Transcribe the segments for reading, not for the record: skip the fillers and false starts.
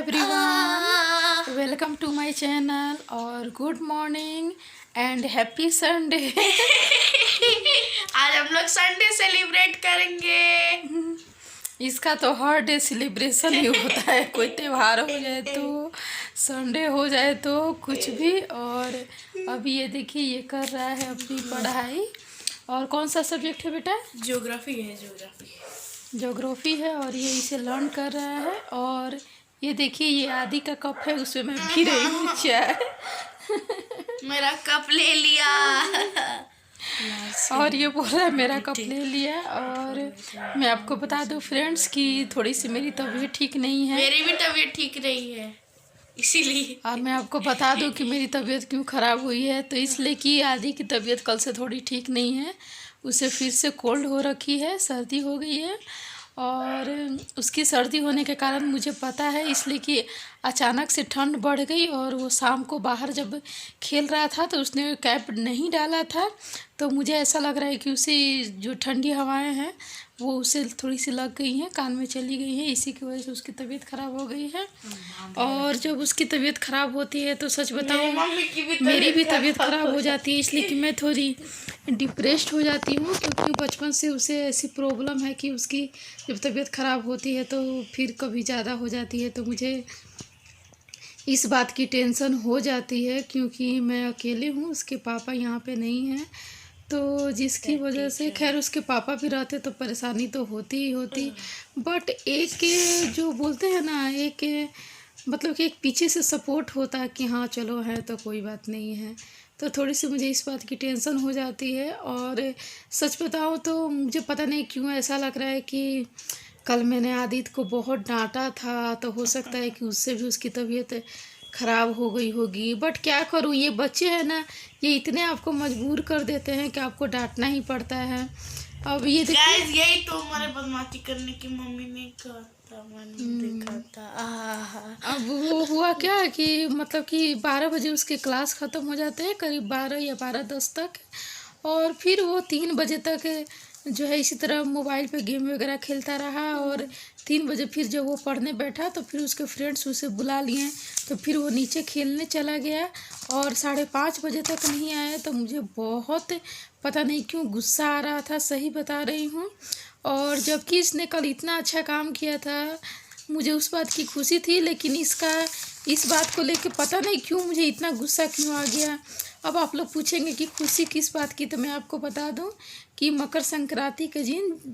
Everyone, welcome to my channel और good morning and happy Sunday. आज हम लोग संडे सेलिब्रेट करेंगे। इसका तो हर डे सेलिब्रेशन ही होता है, कोई त्यौहार हो जाए तो, संडे हो जाए तो, कुछ भी। और अभी ये देखिए ये कर रहा है अपनी पढ़ाई। और कौन सा सब्जेक्ट है बेटा? ज्योग्राफी है। ज्योग्राफी है और ये इसे लर्न कर रहा है। और ये देखिए ये आदि का कप है, उसमें मैं पी रही हूँ चाय। मेरा कप ले लिया। और ये बोल रहा है मेरा कप ले लिया। और मैं आपको बता दूं फ्रेंड्स कि थोड़ी सी मेरी तबीयत ठीक नहीं है। मेरी भी तबीयत ठीक नहीं है इसीलिए। और मैं आपको बता दूं कि मेरी तबीयत क्यों ख़राब हुई है, तो इसलिए कि आदि की तबीयत कल से थोड़ी ठीक नहीं है। उसे फिर से कोल्ड हो रखी है, सर्दी हो गई है। और उसकी सर्दी होने के कारण मुझे पता है, इसलिए कि अचानक से ठंड बढ़ गई। और वो शाम को बाहर जब खेल रहा था तो उसने कैप नहीं डाला था, तो मुझे ऐसा लग रहा है कि उसे जो ठंडी हवाएं हैं वो उसे थोड़ी सी लग गई हैं, कान में चली गई हैं, इसी की वजह से उसकी तबीयत ख़राब हो गई है। और जब उसकी तबीयत ख़राब होती है तो सच बताऊँ मेरी भी तबीयत ख़राब हो जाती है, इसलिए कि मैं थोड़ी डिप्रेस्ड हो जाती हूँ। क्योंकि बचपन से उसे ऐसी प्रॉब्लम है कि उसकी जब तबीयत ख़राब होती है तो फिर कभी ज़्यादा हो जाती है, तो मुझे इस बात की टेंशन हो जाती है। क्योंकि मैं अकेले हूँ, उसके पापा यहाँ पे नहीं हैं, तो जिसकी वजह से खैर उसके पापा भी रहते तो परेशानी तो होती ही होती। बट एक जो बोलते हैं ना, एक मतलब कि एक पीछे से सपोर्ट होता है कि हाँ चलो है तो कोई बात नहीं है, तो थोड़ी सी मुझे इस बात की टेंशन हो जाती है। और सच बताऊँ तो मुझे पता नहीं क्यों ऐसा लग रहा है कि कल मैंने आदित्य को बहुत डांटा था, तो हो सकता है कि उससे भी उसकी तबीयत ख़राब हो गई होगी। बट क्या करूँ, ये बच्चे हैं ना, ये इतने आपको मजबूर कर देते हैं कि आपको डांटना ही पड़ता है। अब ये गाइस यही तो हमारे बदमाशी करने की मम्मी ने कहा था, मैंने देखा था। अब वो हुआ क्या कि मतलब कि 12 बजे उसके क्लास ख़त्म हो जाते हैं, करीब 12 या 12:10 तक। और फिर वो 3 बजे तक जो है इसी तरह मोबाइल पे गेम वगैरह खेलता रहा। और 3 बजे फिर जब वो पढ़ने बैठा तो फिर उसके फ्रेंड्स उसे बुला लिए, तो फिर वो नीचे खेलने चला गया। और 5:30 बजे तक नहीं आया, तो मुझे बहुत पता नहीं क्यों गुस्सा आ रहा था, सही बता रही हूँ। और जबकि इसने कल इतना अच्छा काम किया था, मुझे उस बात की खुशी थी, लेकिन इस बात को लेकर पता नहीं क्यों मुझे इतना गुस्सा क्यों आ गया। अब आप लोग पूछेंगे कि खुशी किस बात की, तो मैं आपको बता दूं कि मकर संक्रांति के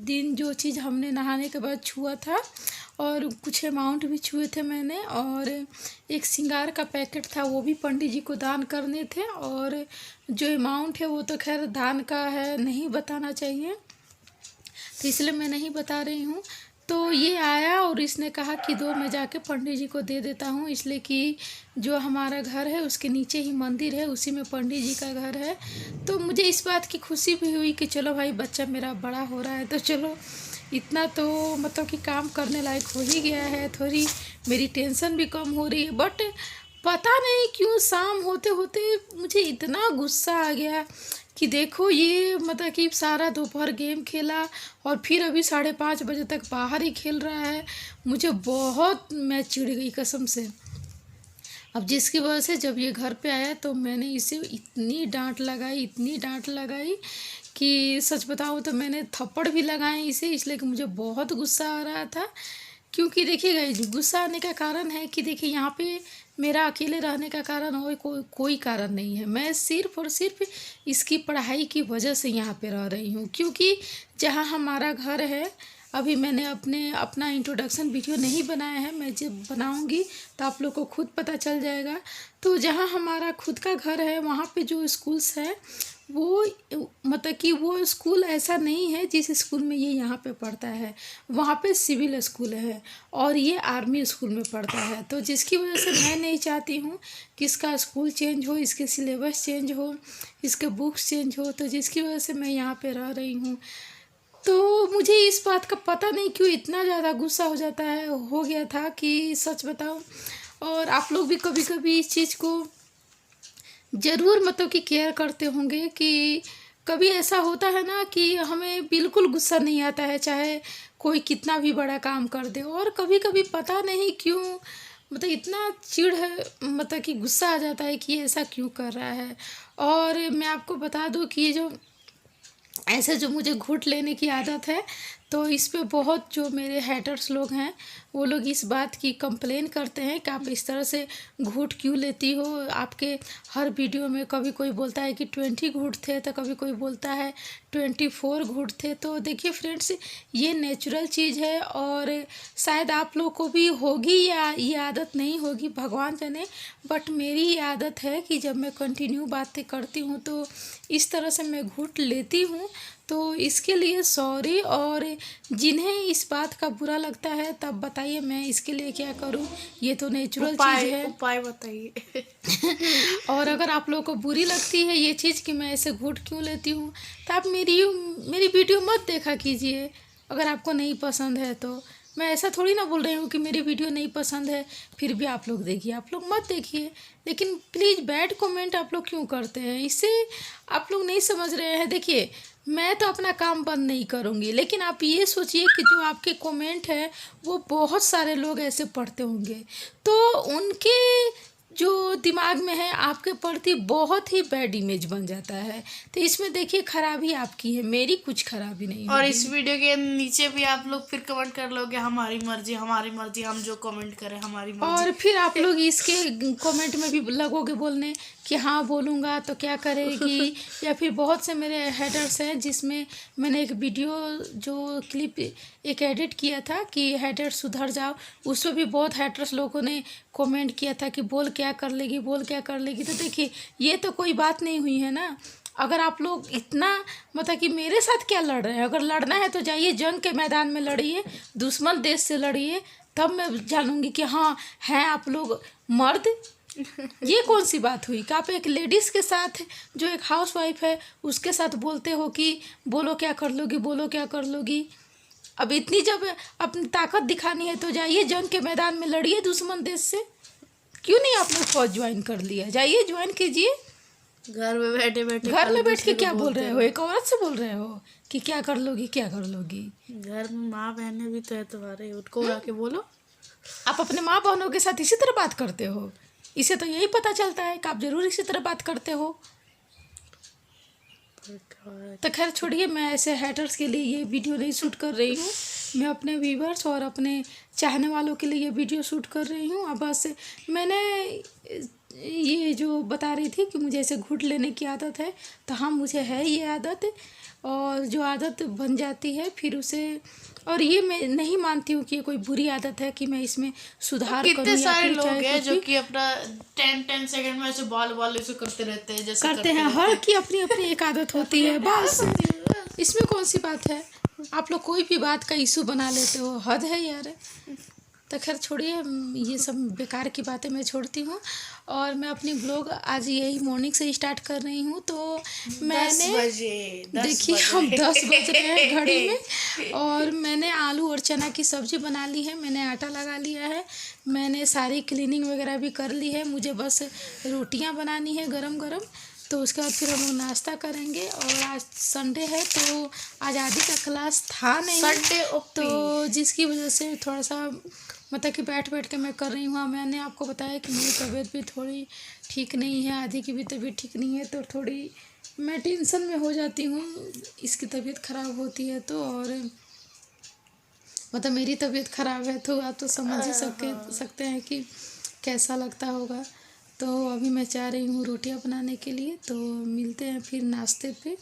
दिन जो चीज़ हमने नहाने के बाद छुआ था, और कुछ अमाउंट भी छुए थे मैंने, और एक श्रृंगार का पैकेट था वो भी पंडित जी को दान करने थे। और जो अमाउंट है वो तो खैर दान का है, नहीं बताना चाहिए, तो इसलिए मैं नहीं बता रही हूँ। तो ये आया और इसने कहा कि दो मैं जाके पंडित जी को दे देता हूँ, इसलिए कि जो हमारा घर है उसके नीचे ही मंदिर है, उसी में पंडित जी का घर है। तो मुझे इस बात की खुशी भी हुई कि चलो भाई बच्चा मेरा बड़ा हो रहा है, तो चलो इतना तो मतलब कि काम करने लायक हो ही गया है, थोड़ी मेरी टेंशन भी कम हो रही है। बट पता नहीं क्यों शाम होते होते मुझे इतना गुस्सा आ गया कि देखो ये मतलब कि सारा दोपहर गेम खेला और फिर अभी 5:30 बजे तक बाहर ही खेल रहा है। मुझे बहुत मैं चिढ़ गई कसम से। अब जिसकी वजह से जब ये घर पे आया तो मैंने इसे इतनी डांट लगाई कि सच बताऊँ तो मैंने थप्पड़ भी लगाए इसे, इसलिए कि मुझे बहुत गुस्सा आ रहा था। क्योंकि देखिए गुस्सा आने का कारण है कि देखिए यहाँ पे मेरा अकेले रहने का कारण और कोई कारण नहीं है। मैं सिर्फ़ और सिर्फ इसकी पढ़ाई की वजह से यहाँ पे रह रही हूँ। क्योंकि जहाँ हमारा घर है, अभी मैंने अपना इंट्रोडक्शन वीडियो नहीं बनाया है, मैं जब बनाऊँगी तो आप लोग को खुद पता चल जाएगा। तो जहाँ हमारा खुद का घर है वहाँ पे जो स्कूल्स है वो मतलब कि वो स्कूल ऐसा नहीं है जिस स्कूल में ये यहाँ पे पढ़ता है, वहाँ पे सिविल स्कूल है और ये आर्मी स्कूल में पढ़ता है। तो जिसकी वजह से मैं नहीं चाहती हूँ कि इसका स्कूल चेंज हो, इसके सिलेबस चेंज हो, इसके बुक्स चेंज हो, तो जिसकी वजह से मैं यहाँ पे रह रही हूँ। तो मुझे इस बात का पता नहीं क्यों इतना ज़्यादा गुस्सा हो गया था कि सच बताऊँ। और आप लोग भी कभी कभी इस चीज़ को ज़रूर मतलब कि केयर करते होंगे कि कभी ऐसा होता है ना कि हमें बिल्कुल गुस्सा नहीं आता है चाहे कोई कितना भी बड़ा काम कर दे। और कभी कभी पता नहीं क्यों मतलब इतना चिढ़ है, मतलब कि गुस्सा आ जाता है कि ये ऐसा क्यों कर रहा है। और मैं आपको बता दूं कि ये जो ऐसे जो मुझे घूंट लेने की आदत है, तो इस पे बहुत जो मेरे हेटर्स लोग हैं वो लोग इस बात की कंप्लेन करते हैं कि आप इस तरह से घूंट क्यों लेती हो। आपके हर वीडियो में कभी कोई बोलता है कि 20 घूंट थे, तो कभी कोई बोलता है 24 घूंट थे। तो देखिए फ्रेंड्स, ये नेचुरल चीज़ है और शायद आप लोग को भी होगी या ये आदत नहीं होगी, भगवान जाने। बट मेरी ये आदत है कि जब मैं कंटिन्यू बातें करती हूँ तो इस तरह से मैं घूंट लेती हूँ। तो इसके लिए सॉरी। और जिन्हें इस बात का बुरा लगता है तब बताइए मैं इसके लिए क्या करूं। ये तो नेचुरल चीज़ है। उपाय बताइए। और अगर आप लोगों को बुरी लगती है ये चीज़ कि मैं ऐसे घूंट क्यों लेती हूँ, तो आप मेरी वीडियो मत देखा कीजिए अगर आपको नहीं पसंद है तो। मैं ऐसा थोड़ी ना बोल रही हूँ कि मेरी वीडियो नहीं पसंद है फिर भी आप लोग देखिए, आप लोग मत देखिए। लेकिन प्लीज़ बैड कमेंट आप लोग क्यों करते हैं, इससे आप लोग नहीं समझ रहे हैं। देखिए, मैं तो अपना काम बंद नहीं करूँगी, लेकिन आप ये सोचिए कि जो आपके कमेंट है वो बहुत सारे लोग ऐसे पढ़ते होंगे, तो उनके जो दिमाग में है आपके प्रति बहुत ही बैड इमेज बन जाता है। तो इसमें देखिए खराबी आपकी है, मेरी कुछ खराबी नहीं और होगी। इस वीडियो के नीचे भी आप लोग फिर कमेंट कर लोगे हमारी मर्जी, हम जो कमेंट करें हमारी मर्जी। और फिर आप लोग इसके कमेंट में भी लगोगे बोलने कि हाँ बोलूँगा तो क्या करेगी। या फिर बहुत से मेरे हेडर्स हैं जिसमें मैंने एक वीडियो जो क्लिप एक एडिट किया था कि हेडर सुधर जाओ, उसमें भी बहुत हेडर्स लोगों ने कमेंट किया था कि बोल क्या कर लेगी, बोल क्या कर लेगी। तो देखिए ये तो कोई बात नहीं हुई है ना। अगर आप लोग इतना मतलब कि मेरे साथ क्या लड़ रहे हैं, अगर लड़ना है तो जाइए जंग के मैदान में लड़िए, दुश्मन देश से लड़िए, तब मैं जानूंगी कि हाँ हैं आप लोग मर्द। ये कौन सी बात हुई कि आप एक लेडीज़ के साथ जो एक हाउस वाइफ है उसके साथ बोलते हो कि बोलो क्या कर लोगी, बोलो क्या कर लोगी। अब इतनी जब अपनी ताकत दिखानी है तो जाइए जंग के मैदान में लड़िए दुश्मन देश से। क्यों नहीं आप लोग फौज ज्वाइन कर लिया, जाइए ज्वाइन कीजिए। घर में बैठे बैठे घर में बैठ के क्या बोल रहे हो, एक औरत से बोल रहे हो कि क्या कर लोगी क्या कर लोगी। घर में माँ बहनें भी तो है तुम्हारे, उनको बुला के बोलो। आप अपने माँ बहनों के साथ इसी तरह बात करते हो, इसे तो यही पता चलता है कि आप ज़रूर इसी तरह बात करते हो। तो खैर छोड़िए, मैं ऐसे हेटर्स के लिए ये वीडियो नहीं शूट कर रही हूँ। मैं अपने व्यूवर्स और अपने चाहने वालों के लिए ये वीडियो शूट कर रही हूँ। अब बस मैंने ये जो बता रही थी कि मुझे ऐसे घूंट लेने की आदत है, तो हाँ मुझे है ये आदत। और जो आदत बन जाती है फिर उसे, और ये मैं नहीं मानती हूँ कि ये कोई बुरी आदत है कि मैं इसमें सुधार करूँ। कितने या सारे फिर लोग चाहे हैं कुछ जो भी कि अपना 10 सेकंड में ऐसे बाल ऐसे करते रहते हैं, जैसे करते हैं, हर की अपनी अपनी एक आदत होती है बस। इसमें कौन सी बात है, आप लोग कोई भी बात का इशू बना लेते हो, हद है यार। तो खैर छोड़िए, ये सब बेकार की बातें मैं छोड़ती हूँ। और मैं अपनी ब्लॉग आज यही मॉर्निंग से स्टार्ट कर रही हूँ। तो मैंने देखिए हम 10 बज रहे हैं घड़ी में, और मैंने आलू और चना की सब्ज़ी बना ली है, मैंने आटा लगा लिया है, मैंने सारी क्लीनिंग वगैरह भी कर ली है, मुझे बस रोटियां बनानी है गरम गरम। तो उसके बाद फिर हम लोग नाश्ता करेंगे। और आज संडे है तो आज आदि का क्लास था नहीं, संडे तो जिसकी वजह से थोड़ा सा मतलब कि बैठ बैठ के मैं कर रही हूँ। मैंने आपको बताया कि मेरी तबीयत भी थोड़ी ठीक नहीं है, आदि की भी तबीयत ठीक नहीं है, तो थोड़ी मैं टेंशन में हो जाती हूँ, इसकी तबीयत ख़राब होती है तो। और मतलब मेरी तबीयत ख़राब है तो आप तो समझ ही सकते हैं कि कैसा लगता होगा। तो अभी मैं चाह रही हूँ रोटियां बनाने के लिए, तो मिलते हैं फिर नाश्ते पे।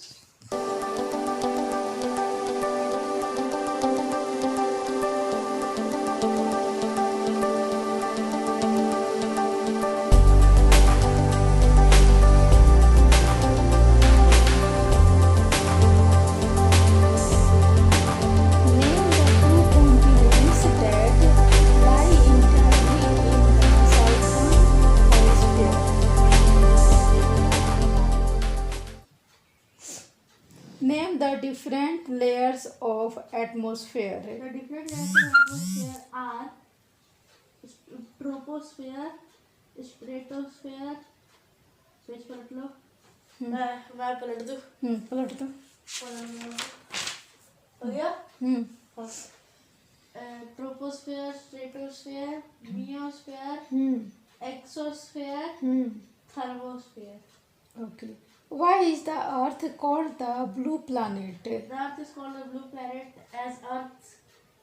Name the different layers of atmosphere. The different layers of atmosphere are troposphere, stratosphere, space पलट लो। मैं पलट दूँ। पलट दो। हो गया? हम्म। हाँ। Troposphere, stratosphere, mesosphere, exosphere, thermosphere. Okay. Why is the Earth called the blue planet? The Earth is called the blue planet as Earth's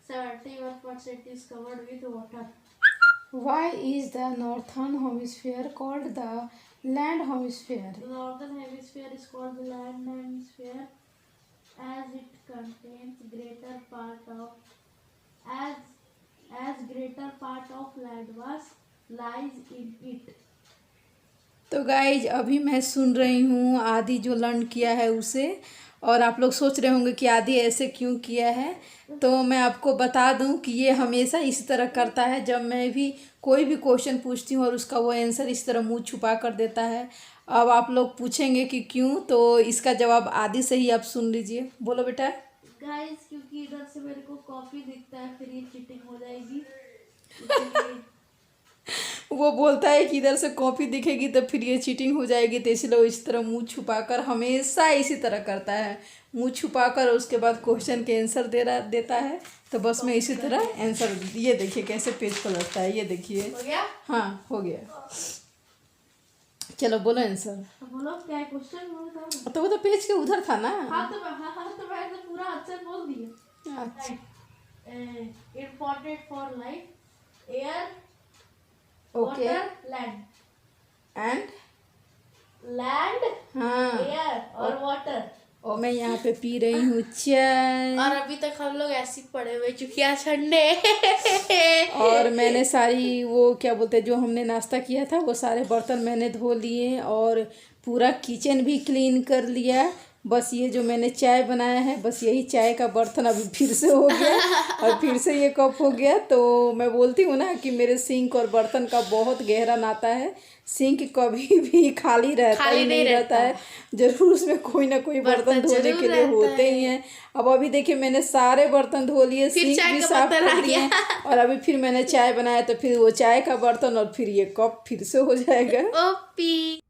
71% is covered with water. Why is the northern hemisphere called the land hemisphere? The northern hemisphere is called the land hemisphere as it contains greater part of greater part of land mass lies in it. तो guys अभी मैं सुन रही हूँ आदि जो learn किया है उसे, और आप लोग सोच रहे होंगे कि आदि ऐसे क्यों किया है। तो मैं आपको बता दूं कि ये हमेशा इसी तरह करता है। जब मैं भी कोई भी क्वेश्चन पूछती हूँ और उसका वो आंसर इस तरह मुंह छुपा कर देता है। अब आप लोग पूछेंगे कि क्यों, तो इसका जवाब आदि से ही आप सुन लीजिए। बोलो बेटा। गाइस क्योंकि इधर से मेरे को कॉपी दिखता है, फिर ये चीटिंग हो जाएगी इसलिए। वो बोलता है कि इधर से कॉपी दिखेगी तो फिर ये चीटिंग हो जाएगी, तो इसलिए वो इस तरह मुंह छुपाकर हमेशा इसी तरह करता है। मुंह छुपाकर उसके बाद क्वेश्चन के आंसर देता है। तो बस मैं इसी तरह आंसर, ये देखिए कैसे पेज पलटता है, ये देखिए। हो गया? हाँ हो गया। चलो बोलो आंसर। बोलो क्या है क्वेश्चन, बोलो बताओ। तो वो तो पेज के उधर था ना। हाँ तो मैं तो पूरा आंसर बोल दिया। अच्छा। Important for life air, okay, water, land. And land, हाँ, एयर और वाटर। और मैं यहाँ पे पी रही हूँ चाय। और अभी तक हम लोग ऐसे ही पड़े हुए चूंकि आज संडे। और मैंने सारी वो क्या बोलते हैं जो हमने नाश्ता किया था वो सारे बर्तन मैंने धो लिए और पूरा किचन भी क्लीन कर लिया। बस ये जो मैंने चाय बनाया है, बस यही चाय का बर्तन अभी फिर से हो गया और फिर से ये कप हो गया। तो मैं बोलती हूँ ना कि मेरे सिंक और बर्तन का बहुत गहरा नाता है। सिंक कभी भी खाली रहता ही नहीं रहता है, जरूर उसमें कोई ना कोई बर्तन धोने के लिए होते ही हैं। अब अभी देखिए मैंने सारे बर्तन धो लिए, सिंक भी साफ कर दिया और अभी फिर मैंने चाय बनाया, तो फिर वो चाय का बर्तन और फिर ये कप फिर से हो जाएगा। ओपी।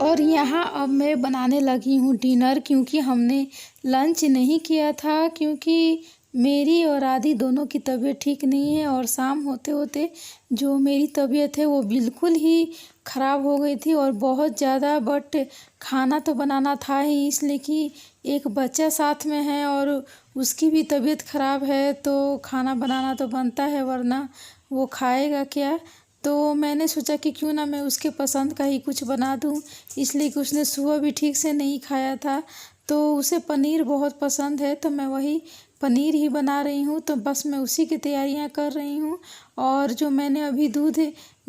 और यहाँ अब मैं बनाने लगी हूँ डिनर, क्योंकि हमने लंच नहीं किया था, क्योंकि मेरी और आदि दोनों की तबीयत ठीक नहीं है और शाम होते होते जो मेरी तबीयत है वो बिल्कुल ही ख़राब हो गई थी और बहुत ज़्यादा। बट खाना तो बनाना था ही, इसलिए कि एक बच्चा साथ में है और उसकी भी तबीयत ख़राब है तो खाना बनाना तो बनता है, वरना वो खाएगा क्या। तो मैंने सोचा कि क्यों ना मैं उसके पसंद का ही कुछ बना दूँ, इसलिए कि उसने सुबह भी ठीक से नहीं खाया था तो उसे पनीर बहुत पसंद है, तो मैं वही पनीर ही बना रही हूँ। तो बस मैं उसी की तैयारियाँ कर रही हूँ। और जो मैंने अभी दूध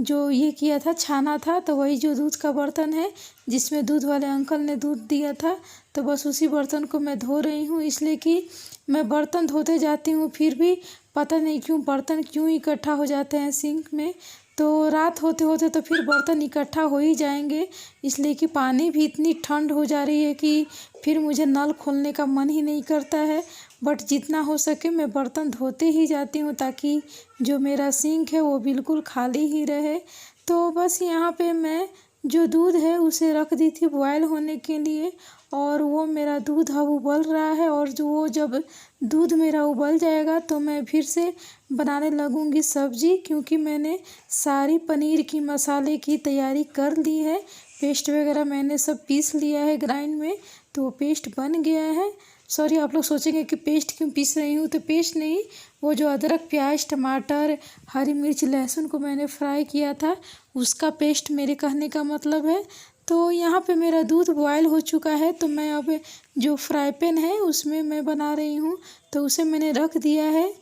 जो ये किया था, छाना था, तो वही जो दूध का बर्तन है जिसमें दूध वाले अंकल ने दूध दिया था, तो बस उसी बर्तन को मैं धो रही हूँ। इसलिए कि मैं बर्तन धोते जाती हूँ फिर भी पता नहीं क्यों बर्तन क्यों इकट्ठा हो जाते हैं सिंक में। तो रात होते होते तो फिर बर्तन इकट्ठा हो ही जाएंगे, इसलिए कि पानी भी इतनी ठंड हो जा रही है कि फिर मुझे नल खोलने का मन ही नहीं करता है। बट जितना हो सके मैं बर्तन धोते ही जाती हूँ ताकि जो मेरा सिंक है वो बिल्कुल खाली ही रहे। तो बस यहाँ पे मैं जो दूध है उसे रख दी थी बॉयल होने के लिए और वो मेरा दूध अब उबल रहा है। और जो वो जब दूध मेरा उबल जाएगा तो मैं फिर से बनाने लगूँगी सब्ज़ी, क्योंकि मैंने सारी पनीर की मसाले की तैयारी कर ली है। पेस्ट वगैरह मैंने सब पीस लिया है ग्राइंड में, तो वो पेस्ट बन गया है। सॉरी, आप लोग सोचेंगे कि पेस्ट क्यों पीस रही हूँ, तो पेस्ट नहीं, वो जो अदरक प्याज टमाटर हरी मिर्च लहसुन को मैंने फ्राई किया था उसका पेस्ट मेरे कहने का मतलब है। तो यहाँ पे मेरा दूध बॉयल हो चुका है, तो मैं अब जो फ्राई पैन है उसमें मैं बना रही हूँ, तो उसे मैंने रख दिया है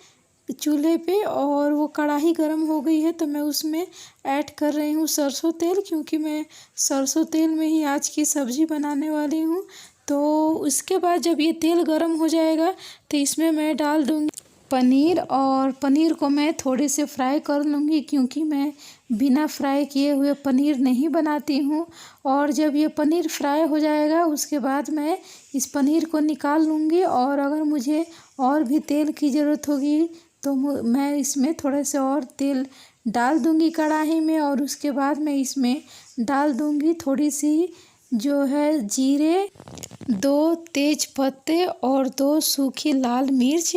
चूल्हे पे और वो कढ़ाई गर्म हो गई है। तो मैं उसमें ऐड कर रही हूँ सरसों तेल, क्योंकि मैं सरसों तेल में ही आज की सब्ज़ी बनाने वाली हूँ। तो उसके बाद जब ये तेल गर्म हो जाएगा तो इसमें मैं डाल दूँगी पनीर, और पनीर को मैं थोड़े से फ्राई कर लूँगी, क्योंकि मैं बिना फ्राई किए हुए पनीर नहीं बनाती हूँ। और जब ये पनीर फ्राई हो जाएगा उसके बाद मैं इस पनीर को निकाल लूँगी, और अगर मुझे और भी तेल की ज़रूरत होगी तो मैं इसमें थोड़े से और तेल डाल दूँगी कढ़ाई में। और उसके बाद मैं इसमें डाल दूँगी थोड़ी सी जो है जीरे, 2 तेज पत्ते और 2 सूखी लाल मिर्च,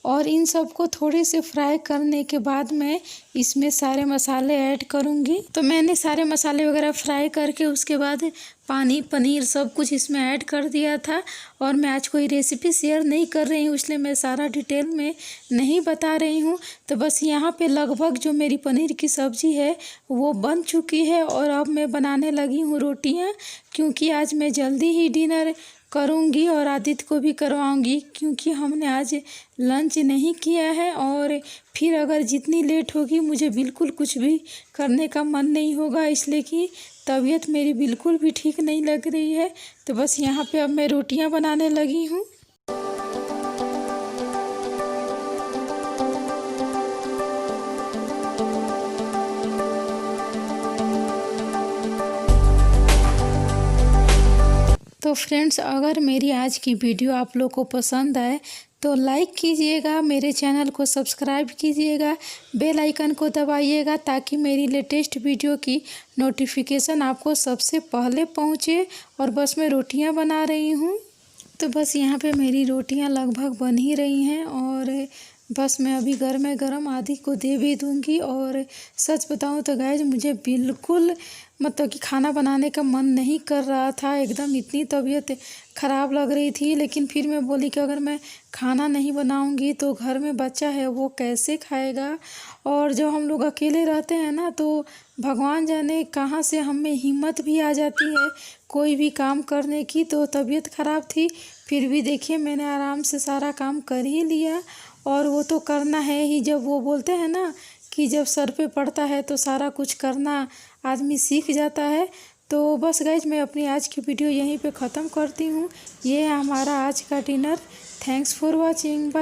और इन सबको थोड़े से फ्राई करने के बाद मैं इसमें सारे मसाले ऐड करूँगी। तो मैंने सारे मसाले वगैरह फ्राई करके उसके बाद पानी पनीर सब कुछ इसमें ऐड कर दिया था। और मैं आज कोई रेसिपी शेयर नहीं कर रही हूँ, इसलिए मैं सारा डिटेल में नहीं बता रही हूँ। तो बस यहाँ पे लगभग जो मेरी पनीर की सब्ज़ी है वो बन चुकी है और अब मैं बनाने लगी हूँ रोटियाँ, क्योंकि आज मैं जल्दी ही डिनर करूँगी और आदित्य को भी करवाऊँगी, क्योंकि हमने आज लंच नहीं किया है। और फिर अगर जितनी लेट होगी मुझे बिल्कुल कुछ भी करने का मन नहीं होगा, इसलिए कि तबीयत मेरी बिल्कुल भी ठीक नहीं लग रही है। तो बस यहाँ पे अब मैं रोटियाँ बनाने लगी हूँ। तो फ्रेंड्स, अगर मेरी आज की वीडियो आप लोग को पसंद आए तो लाइक कीजिएगा, मेरे चैनल को सब्सक्राइब कीजिएगा, बेल आइकन को दबाइएगा ताकि मेरी लेटेस्ट वीडियो की नोटिफिकेशन आपको सबसे पहले पहुंचे। और बस मैं रोटियां बना रही हूं। तो बस यहाँ पे मेरी रोटियां लगभग बन ही रही हैं और बस मैं अभी गर्मा गर्म आदि को दे भी दूँगी। और सच बताऊँ तो गाइज मुझे बिल्कुल मतलब कि खाना बनाने का मन नहीं कर रहा था, एकदम इतनी तबीयत ख़राब लग रही थी। लेकिन फिर मैं बोली कि अगर मैं खाना नहीं बनाऊँगी तो घर में बच्चा है वो कैसे खाएगा। और जब हम लोग अकेले रहते हैं ना तो भगवान जाने कहाँ से हमें हिम्मत भी आ जाती है कोई भी काम करने की। तो तबीयत ख़राब थी फिर भी देखिए मैंने आराम से सारा काम कर ही लिया। और वो तो करना है ही, जब वो बोलते हैं ना कि जब सर पे पड़ता है तो सारा कुछ करना आदमी सीख जाता है। तो बस गाइज मैं अपनी आज की वीडियो यहीं पे ख़त्म करती हूँ। ये है हमारा आज का dinner. Thanks for watching, bye.